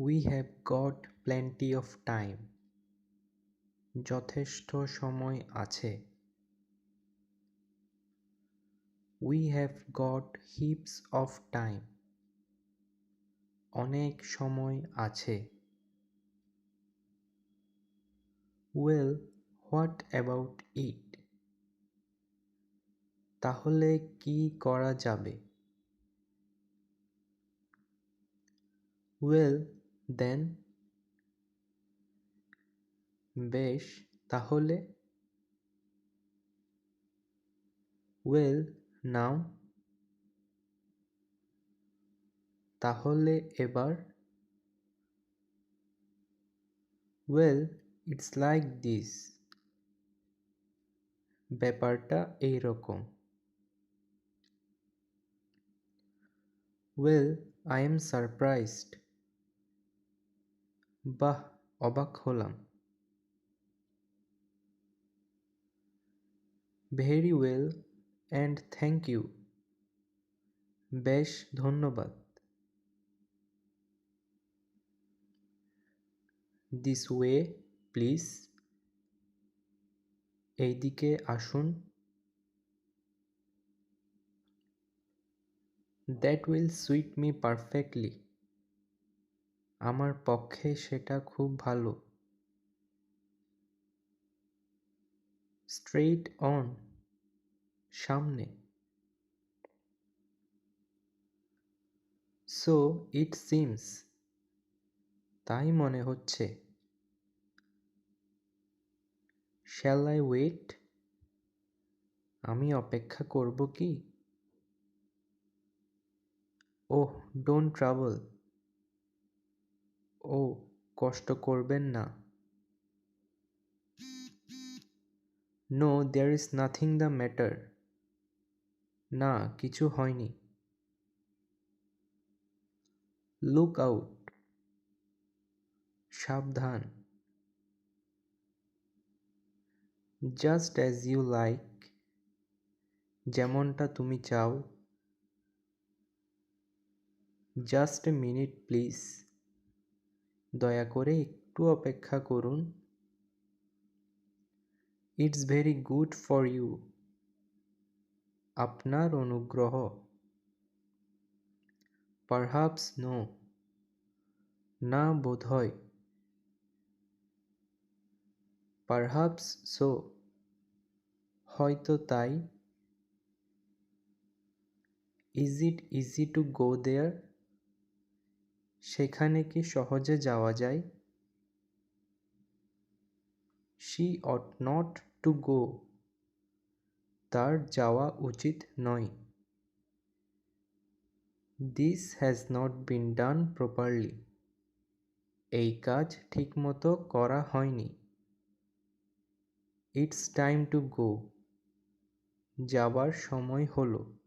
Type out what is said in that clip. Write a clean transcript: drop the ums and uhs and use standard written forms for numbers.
We have got plenty of time. যথেষ্ট সময় আছে। We have got heaps of time. অনেক সময় আছে। Well, what about it? তাহলে কি করা যাবে? Well, then. বেশ, তাহলে? Well, now. তাহলে এবার? Well, it's like this. ব্যাপারটা এইরকম। Well, I am surprised. বাহ, অবাক হলাম। Very well, and thank you. বেশ, ধন্যবাদ। This way, please. এইদিকে আসুন। That will suit me perfectly. আমার পক্ষে সেটা খুব ভালো। Straight on. সামনে। So it seems. তাই মনে হচ্ছে। Shall I wait? আমি অপেক্ষা করব কি? Oh, don't trouble. ও, কষ্ট করবেন না। No, there is nothing the matter. না, কিছু হয়নি। Look out. সাবধান। Just as you like. যেমনটা তুমি চাও। Just a minute, please. দয়া করে একটু অপেক্ষা করুন। It's very good for you. আপনার অনুগ্রহ। Perhaps no. না, বোধহয়। Perhaps so. হয়তো তাই। Is it easy to go there? সেখানে কি সহজে যাওয়া যায়? She ought not to go. তার যাওয়া উচিত নয়। This has not been done properly. এই কাজ ঠিকমতো করা হয়নি। It's time to go. যাবার সময় হলো।